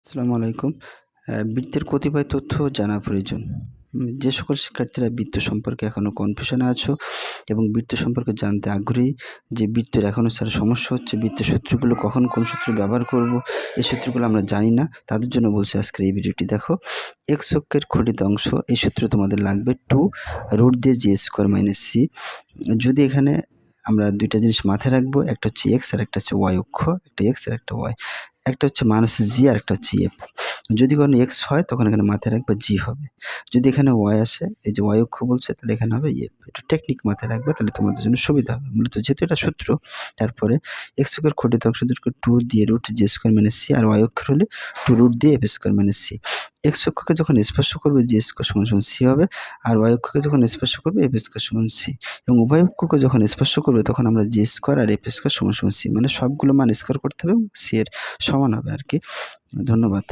আসসালামু আলাইকুম। বৃত্তের কতিপয় তথ্য জানা প্রয়োজন। যে সকল শিক্ষার্থীরা বৃত্ত সম্পর্কে এখনও কনফিউশনে আছো এবং বৃত্ত সম্পর্কে জানতে আগ্রহী, যে বৃত্তের এখনও স্যার সমস্যা হচ্ছে, বৃত্তের সূত্রগুলো কখন কোন সূত্র ব্যবহার করব, এই সূত্রগুলো আমরা জানি না, তাদের জন্য বলছি আজকের এই ভিডিওটি দেখো। এক্স অক্ষের খণ্ডিত অংশ, এই সূত্র তোমাদের লাগবে 2 দিয়ে জি স্কোয়ার মাইনাস সি। যদি এখানে আমরা দুইটা জিনিস মাথায় রাখবো, একটা হচ্ছে এক্স আর একটা হচ্ছে ওয়াই অক্ষ, একটা এক্স আর একটা ওয়াই, একটা হচ্ছে মাইনাস জি আর একটা হচ্ছে এফ। যদি কোনো এক্স হয় তখন এখানে মাথায় রাখবে জি হবে, যদি এখানে ওয়াই আসে, এই যে ওয়াই অক্ষ বলছে, তাহলে এখানে হবে এফ। এটা টেকনিক মাথায় রাখবে, তাহলে তোমাদের জন্য সুবিধা হবে। মূলত যেহেতু এটা সূত্র, তারপরে এক্স অক্ষের খণ্ডিত অংশ 2 দিয়ে root g square minus c, আর ওয়াই অক্ষের হলে 2 রুট দিয়ে f square minus c. X অক্ষকে যখন স্পর্শ করবে জি স্কোয়ার সমান সমান সি হবে, আর ওয়াই অক্ষকে যখন স্পর্শ করবে এফ স্কোয়ার সমান সি, এবং উভয় অক্ষকে যখন স্পর্শ করবে তখন আমরা জি স্কোয়ার আর এফ স্কোয়ার সমান সমান সি, মানে সবগুলো মান স্কোয়ার করতে হবে এবং সি এর সমান হবে আর কি। ধন্যবাদ।